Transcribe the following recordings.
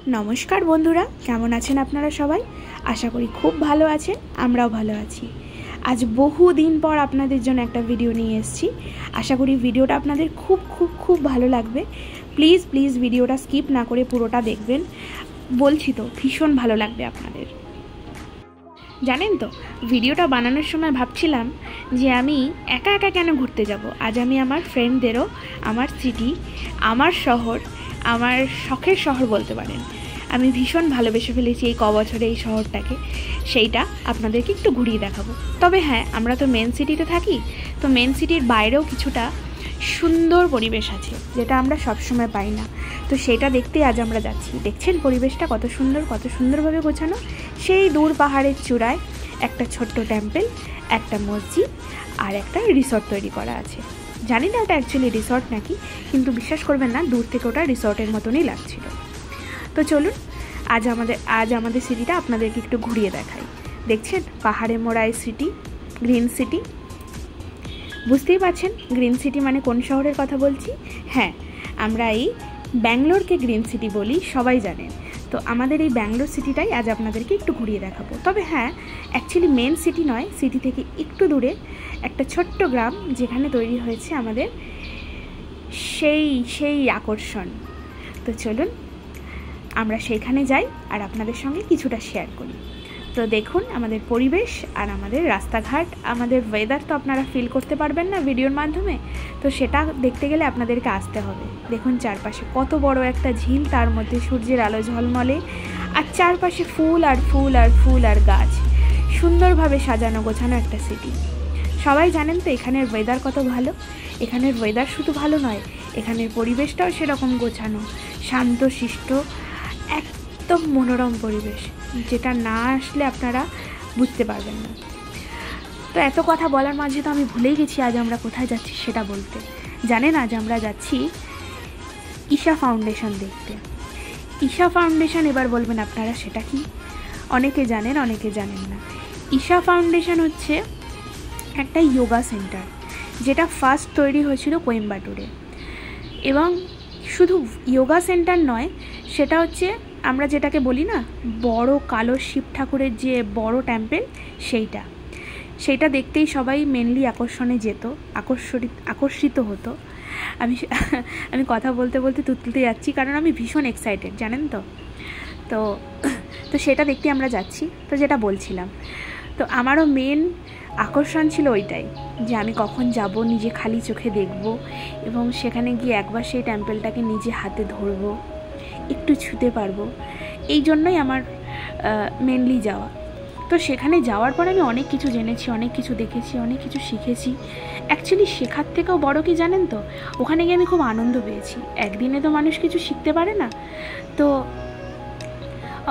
नमस्कार बंधुरा केमन आছেন আপনারা সবাই आशा करी खूब भालो आছেন আমরাও ভালো আছি। आज बहु दिन पर আপনাদের জন্য একটা ভিডিও নিয়ে এসেছি। आशा करी ভিডিওটা আপনাদের खूब खूब खूब ভালো লাগবে। প্লিজ প্লিজ ভিডিওটা স্কিপ না করে পুরোটা দেখবেন, বলছি তো ভীষণ ভালো লাগবে আপনাদের। জানেন তো ভিডিওটা বানানোর সময় ভাবছিলাম যে আমি একা একা কেন ঘুরতে যাব। আজ আমি আমার ফ্রেন্ডদেরও আমার সিটি, আমার শহর, আমার শখের শহর বলতে পারেন, আমি ভীষণ ভালোবেসে ফেলেছি এই কবছরে এই শহরটাকে, সেইটা আপনাদেরকে একটু ঘুরিয়ে দেখাবো। তবে হ্যাঁ, আমরা তো মেন সিটিতে থাকি, তো মেন সিটির বাইরেও কিছুটা সুন্দর পরিবেশ আছে যেটা আমরা সবসময় পাই না, তো সেটা দেখতেই আজ আমরা যাচ্ছি। দেখছেন পরিবেশটা কত সুন্দর, কত সুন্দরভাবে গোছানো। সেই দূর পাহাড়ের চূড়ায় একটা ছোট্ট টেম্পল, একটা মসজিদ আর একটা রিসর্ট তৈরি করা আছে। জানি না ওটা অ্যাকচুয়ালি রিসর্ট নাকি, কিন্তু বিশ্বাস করবেন না, দূর থেকে ওটা রিসর্টের মতনই লাগছিল। তো চলুন আজ আমাদের সিটিটা আপনাদেরকে একটু ঘুরিয়ে দেখাই। দেখছেন পাহাড়ে মোড়া এই সিটি, গ্রিন সিটি। বুঝতেই পারছেন গ্রিন সিটি মানে কোন শহরের কথা বলছি। হ্যাঁ, আমরা এই ব্যাঙ্গালোরকে গ্রিন সিটি বলি, সবাই জানেন। তো আমাদের এই ব্যাঙ্গালোর সিটিটাই আজ আপনাদেরকে একটু ঘুরিয়ে দেখাবো। তবে হ্যাঁ, অ্যাকচুয়ালি মেন সিটি নয়, সিটি থেকে একটু দূরে একটা ছোট্ট গ্রাম যেখানে তৈরি হয়েছে আমাদের সেই আকর্ষণ। তো চলুন আমরা সেইখানে যাই আর আপনাদের সঙ্গে কিছুটা শেয়ার করি। তো দেখুন আমাদের পরিবেশ আর আমাদের রাস্তাঘাট, আমাদের ওয়েদার তো আপনারা ফিল করতে পারবেন না ভিডিওর মাধ্যমে, তো সেটা দেখতে গেলে আপনাদেরকে আসতে হবে। দেখুন চারপাশে কত বড় একটা ঝিল, তার মধ্যে সূর্যের আলো ঝলমলে, আর চারপাশে ফুল আর ফুল আর ফুল আর গাছ, সুন্দরভাবে সাজানো গোছানো একটা সিটি। সবাই জানেন তো এখানের ওয়েদার কত ভালো। এখানের ওয়েদার শুধু ভালো নয়, এখানের পরিবেশটাও সেরকম গোছানো, শান্ত শিষ্ট, একদম মনোরম পরিবেশ, যেটা না আসলে আপনারা বুঝতে পারবেন না। তো এত কথা বলার মাঝে তো আমি ভুলেই গেছি আজ আমরা কোথায় যাচ্ছি সেটা বলতে। জানেন আজ আমরা যাচ্ছি ঈশা ফাউন্ডেশন দেখতে। ঈশা ফাউন্ডেশন এবার বলবেন আপনারা সেটা কি। অনেকে জানেন, অনেকে জানেন না। ঈশা ফাউন্ডেশন হচ্ছে একটা যোগা সেন্টার, যেটা ফার্স্ট তৈরি হয়েছিল কোয়েম্বাটুরে। এবং শুধু যোগা সেন্টার নয়, সেটা হচ্ছে আমরা যেটাকে বলি না বড় কালো শিব ঠাকুরের যে বড় টেম্পল, সেইটা দেখতেই সবাই মেনলি আকর্ষণে যেত, আকর্ষিত হতো। আমি কথা বলতে বলতে তুলতে যাচ্ছি, কারণ আমি ভীষণ এক্সাইটেড, জানেন তো। তো সেটা দেখতে আমরা যাচ্ছি। তো যেটা বলছিলাম, তো আমারও মেন আকর্ষণ ছিল ওইটাই, যে আমি কখন যাব, নিজে খালি চোখে দেখব, এবং সেখানে গিয়ে একবার সেই টেম্পলটাকে নিজে হাতে ধরবো, একটু ছুঁতে পারবো। এই জন্যই আমার মেনলি যাওয়া। তো সেখানে যাওয়ার পর আমি অনেক কিছু জেনেছি, অনেক কিছু দেখেছি, অনেক কিছু শিখেছি। অ্যাকচুয়ালি শেখার থেকেও বড় কি জানেন তো, ওখানে গিয়ে আমি খুব আনন্দ পেয়েছি। একদিনে তো মানুষ কিছু শিখতে পারে না, তো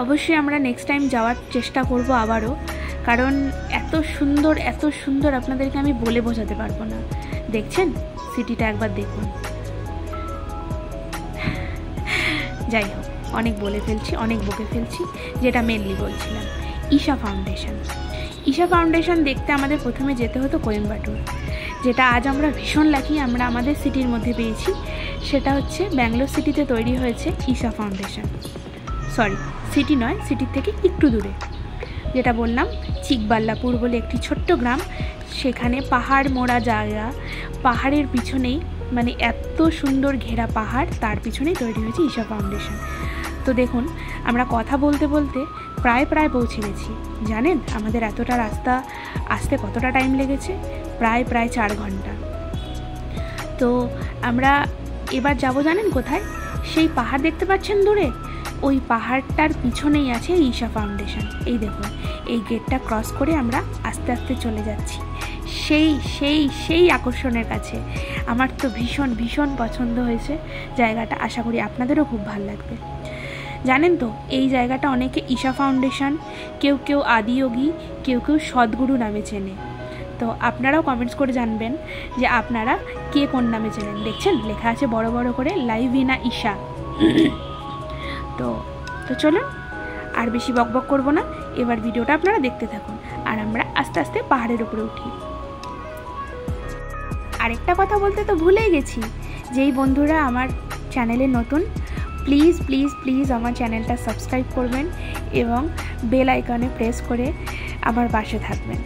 অবশ্যই আমরা নেক্সট টাইম যাওয়ার চেষ্টা করব আবারও, কারণ এত সুন্দর আপনাদেরকে আমি বলে বোঝাতে পারবো না। দেখছেন সিটিটা একবার দেখুন। যাই হোক, অনেক বলে ফেলছি, অনেক বকে ফেলছি। যেটা মেনলি বলছিলাম, ঈশা ফাউন্ডেশন দেখতে আমাদের প্রথমে যেতে হতো কোয়েম্বাটুর, যেটা আজ আমরা ভীষণ লাকি আমরা আমাদের সিটির মধ্যে পেয়েছি। সেটা হচ্ছে ব্যাঙ্গালোর সিটিতে তৈরি হয়েছে ঈশা ফাউন্ডেশন। সরি, সিটি নয়, সিটির থেকে একটু দূরে, যেটা বললাম চিকবাল্লাপুর বলে একটি ছোট্ট গ্রাম। সেখানে পাহাড় মোড়া জায়গা, পাহাড়ের পিছনেই, মানে এত সুন্দর ঘেরা পাহাড়, তার পিছনেই তৈরি হয়েছে ঈশা ফাউন্ডেশন। তো দেখুন আমরা কথা বলতে বলতে প্রায় পৌঁছে গেছি। জানেন আমাদের এতটা রাস্তা আসতে কতটা টাইম লেগেছে? প্রায় 4 ঘন্টা। তো আমরা এবার যাব জানেন কোথায়? সেই পাহাড় দেখতে পাচ্ছেন দূরে, ওই পাহাড়টার পিছনেই আছে ঈশা ফাউন্ডেশন। এই দেখুন, এই গেটটা ক্রস করে আমরা আস্তে আস্তে চলে যাচ্ছি সেই আকর্ষণের কাছে। আমার তো ভীষণ পছন্দ হয়েছে জায়গাটা, আশা করি আপনাদেরও খুব ভালো লাগবে। জানেন তো এই জায়গাটা অনেকে ঈশা ফাউন্ডেশন, কেউ আদিযোগী, কেউ সদ্গুরু নামে চেনে। তো আপনারাও কমেন্টস করে জানবেন যে আপনারা কে কোন নামে চেনেন। দেখছেন লেখা আছে বড় বড় করে, লাইভ ইন ঈশা। তো চলুন আর বেশি বকবক করব না, এবার ভিডিওটা আপনারা দেখতে থাকুন আর আমরা আস্তে আস্তে পাহাড়ের উপরে উঠি। আরেকটা কথা বলতে তো ভুলেই গেছি, যেই বন্ধুরা আমার চ্যানেলে নতুন, প্লিজ প্লিজ প্লিজ আমার চ্যানেলটা সাবস্ক্রাইব করবেন এবং বেল আইকনে প্রেস করে আমার পাশে থাকবেন।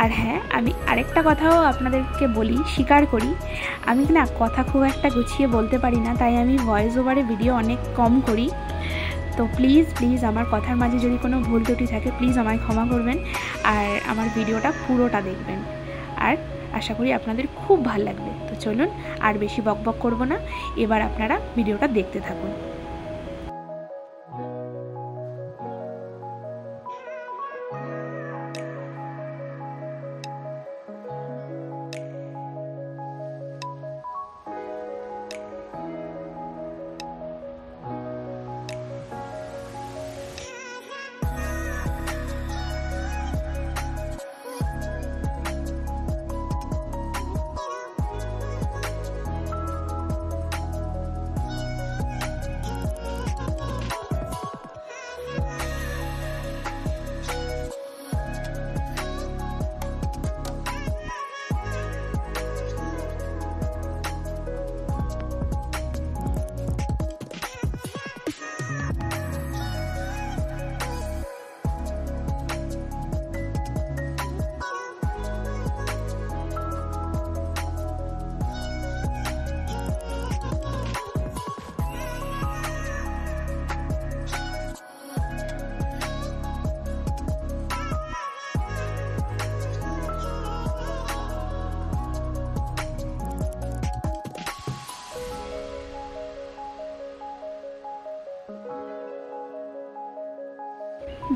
আর হ্যাঁ, আমি আরেকটা কথাও আপনাদেরকে বলি, স্বীকার করি, আমি না কথা খুব একটা গুছিয়ে বলতে পারি না, তাই আমি ভয়েস ওভারে ভিডিও অনেক কম করি। তো প্লিজ প্লিজ আমার কথার মাঝে যদি কোনো ভুল ত্রুটি থাকে প্লিজ আমায় ক্ষমা করবেন, আর আমার ভিডিওটা পুরোটা দেখবেন, আর আশা করি আপনাদের খুব ভালো লাগবে। তো চলুন আর বেশি বকবক করব না, এবার আপনারা ভিডিওটা দেখতে থাকুন।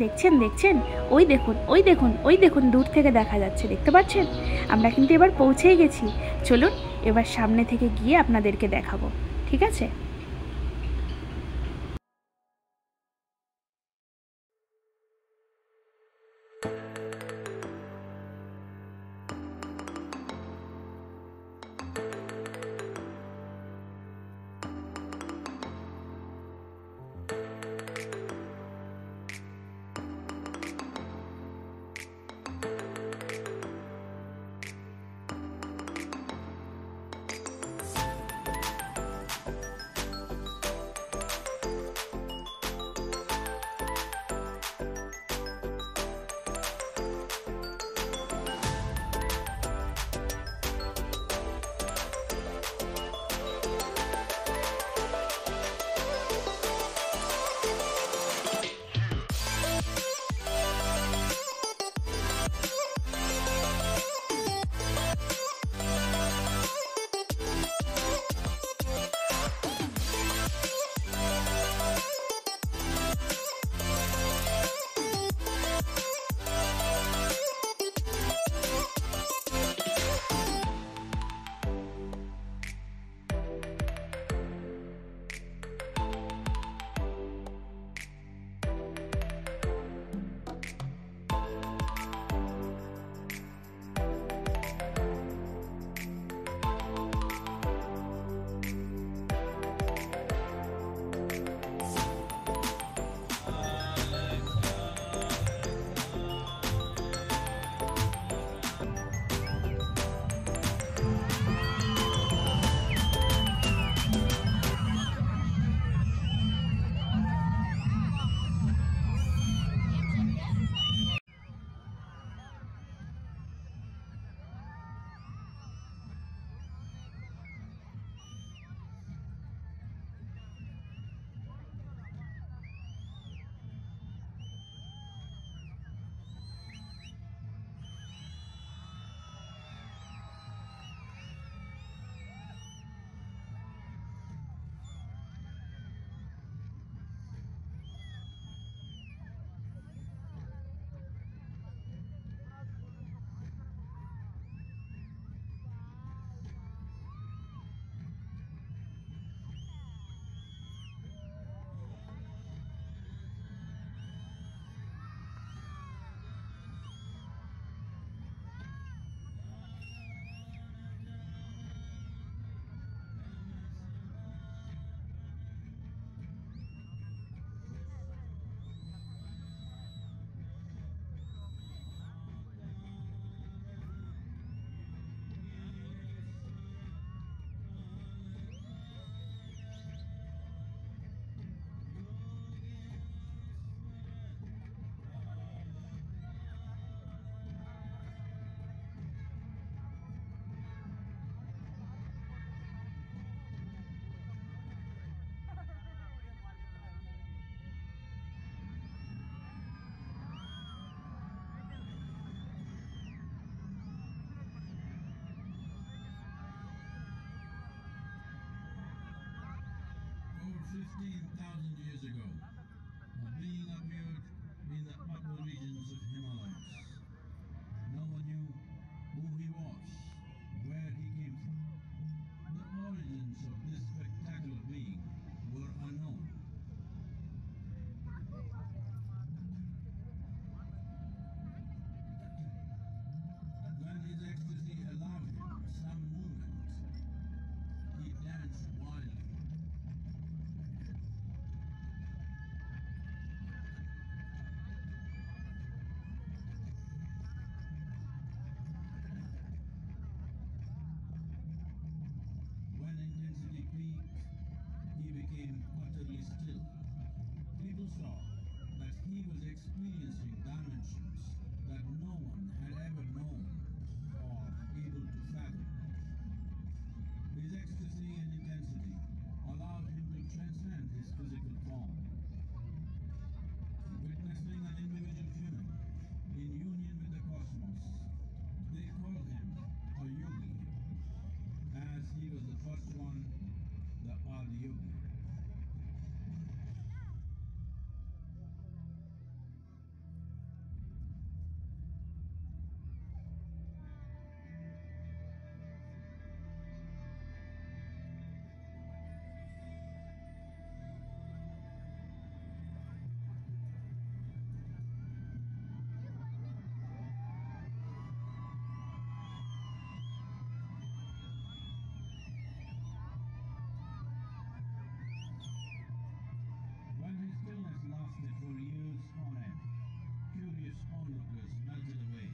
দেখছেন দেখছেন, ওই দেখুন ওই দেখুন ওই দেখুন, দূর থেকে দেখা যাচ্ছে, দেখতে পাচ্ছেন? আমরা কিন্তু এবার পৌঁছেই গেছি। চলুন এবার সামনে থেকে গিয়ে আপনাদেরকে দেখাবো, ঠিক আছে? 15,000 years ago, a being appeared in the upper regions of Himalayas. No one knew who he was, where he came from. The origins of this spectacular being were unknown. When his ecstasy allowed him some movement, he danced wildly. When intensity peaked, he became utterly still. People saw that he was experiencing dimensions that no one had ever known or able to fathom. His ecstasy and intensity allowed him to transcend his physical form. Witnessing an individual human in union with the cosmos, they called him a yogi, as he was the first one, the Adi Yogi. When his stillness lasted for years on end, curious onlookers melted away.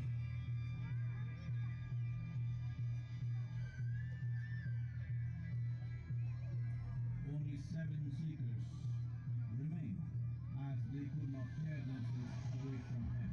Only 7 seekers remained, as they could not tear themselves away from him.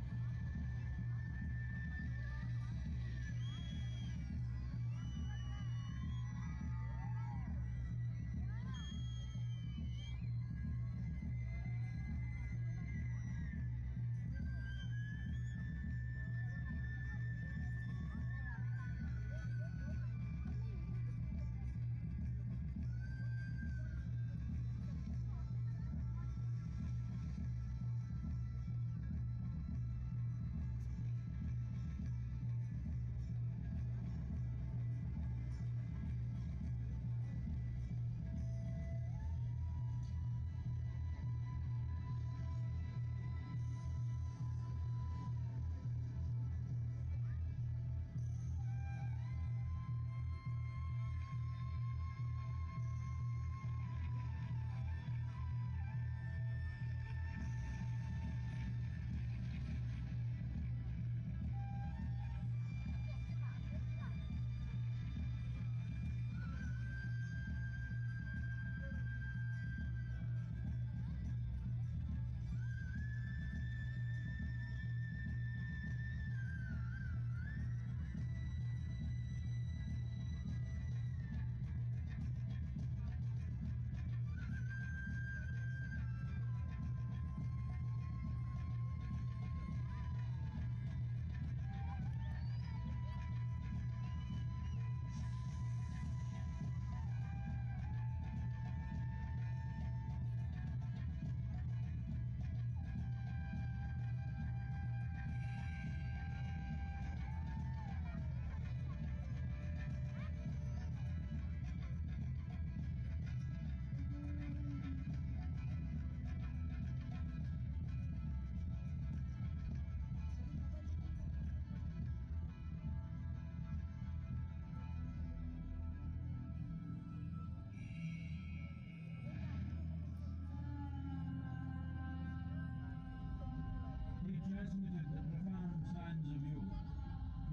He transmitted the profound signs of yoga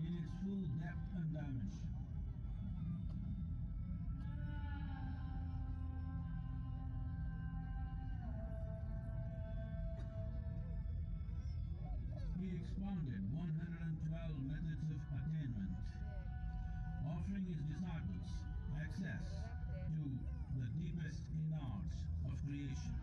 in its full depth and dimension. He expounded 112 methods of attainment, offering his disciples access to the deepest innards of creation.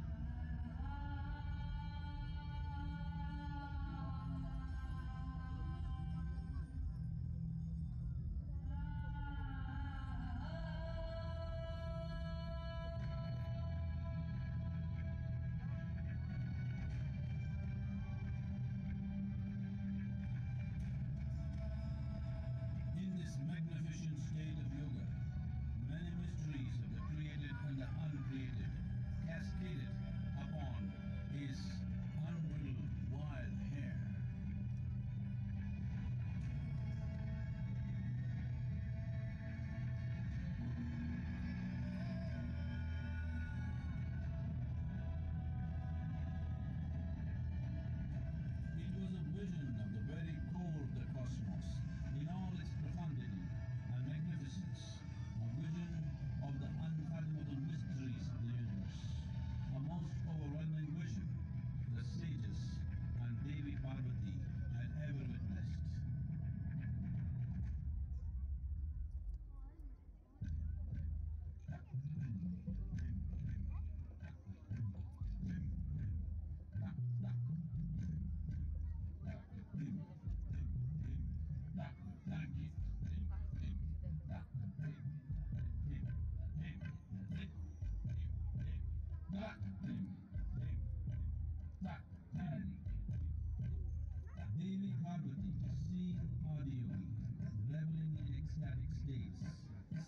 Devi Parvati, seeing Adiyogi, reveling in ecstatic states,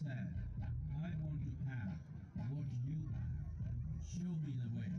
said, I want to have what you have. Show me the way.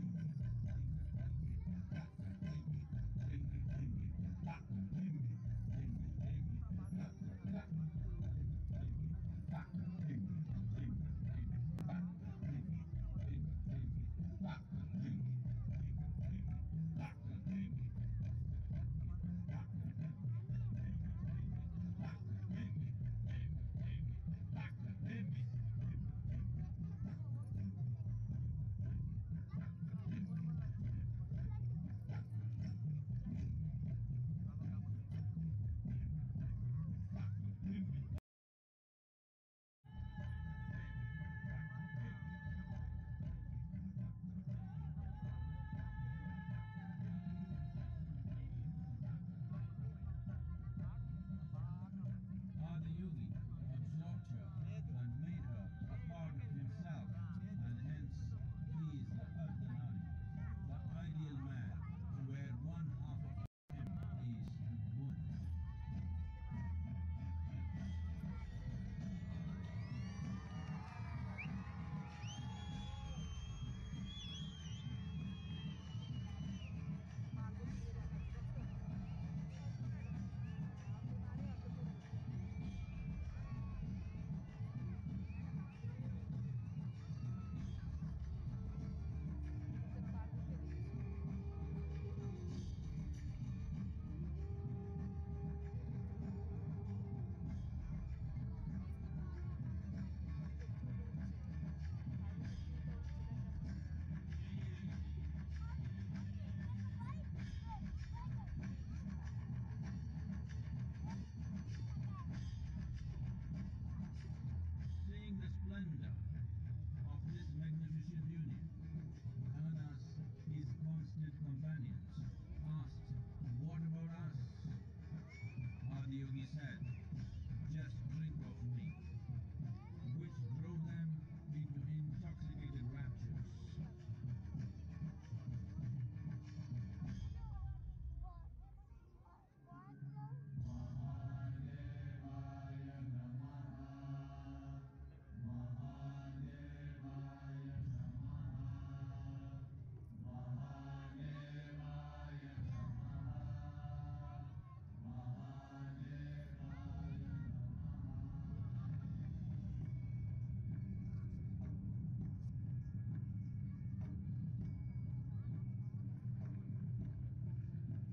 Adiyogi absorbed her and made her a part of himself, and hence he is the Ardhanari, the ideal man, where one half of him is woman. Seeing the splendor of this magnificent union, Ramadas, his constant companions, asked, what about us? Adiyogi said, just drink of me, which drove them into intoxicated raptures.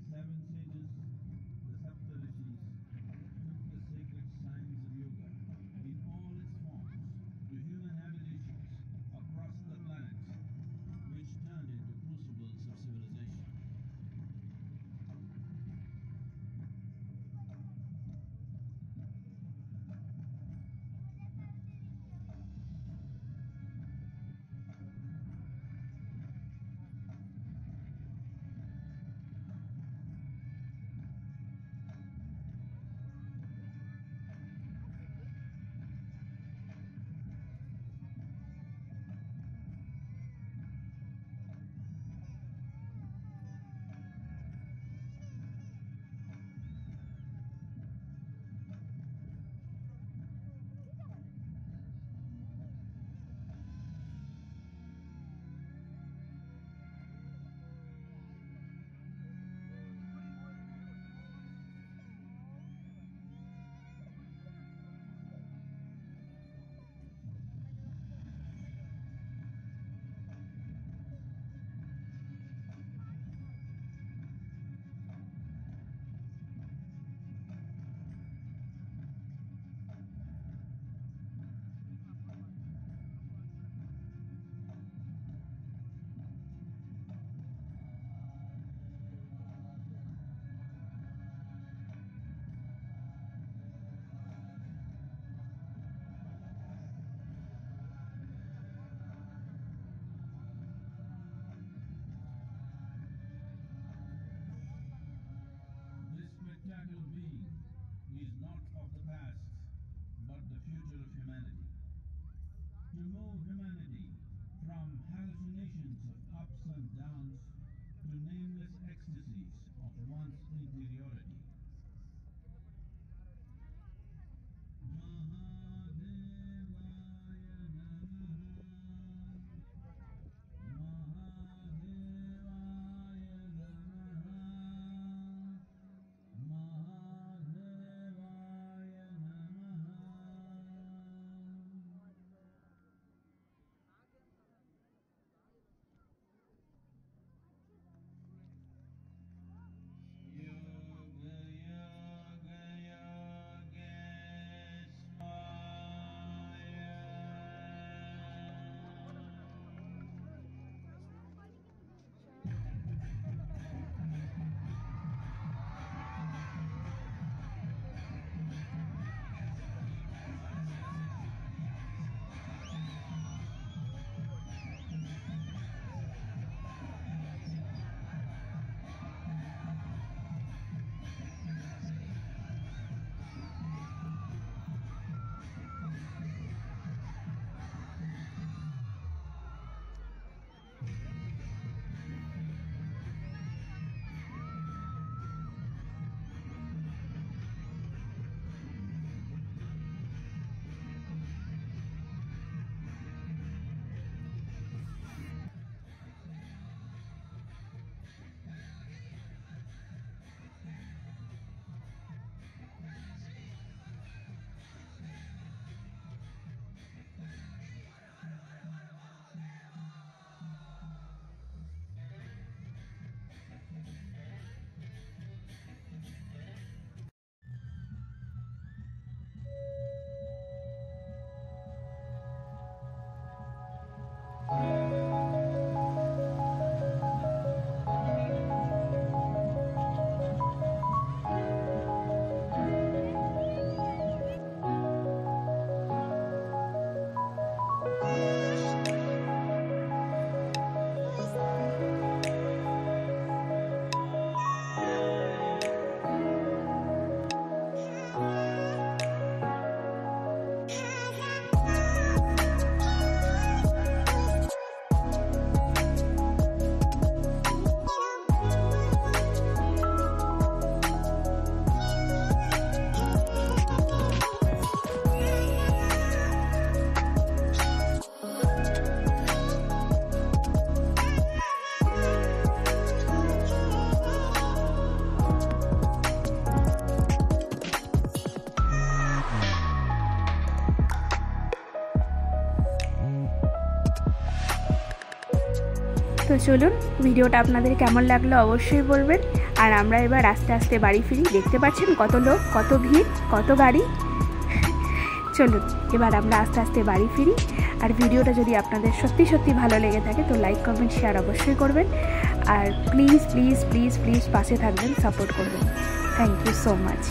Seven sages, the Saptarishis, took the sacred science of yoga in all its forms to human habitations across the planet, which turned into crucibles of civilization. This spectacular being is not of the past, but the future of humanity. To move humanity from hallucinations of ups and downs to nameless ecstasies of one's inferiority. তো চলুন, ভিডিওটা আপনাদের কেমন লাগলো অবশ্যই বলবেন। আর আমরা এবার আস্তে আস্তে বাড়ি ফিরি। দেখতে পাচ্ছেন কত লোক, কত ভিড়, কত গাড়ি। চলুন এবার আমরা আস্তে আস্তে বাড়ি ফিরি। আর ভিডিওটা যদি আপনাদের সত্যি সত্যি ভালো লেগে থাকে তো লাইক, কমেন্ট, শেয়ার অবশ্যই করবেন। আর প্লিজ প্লিজ প্লিজ প্লিজ পাশে থাকবেন, সাপোর্ট করবেন। Thank you so much.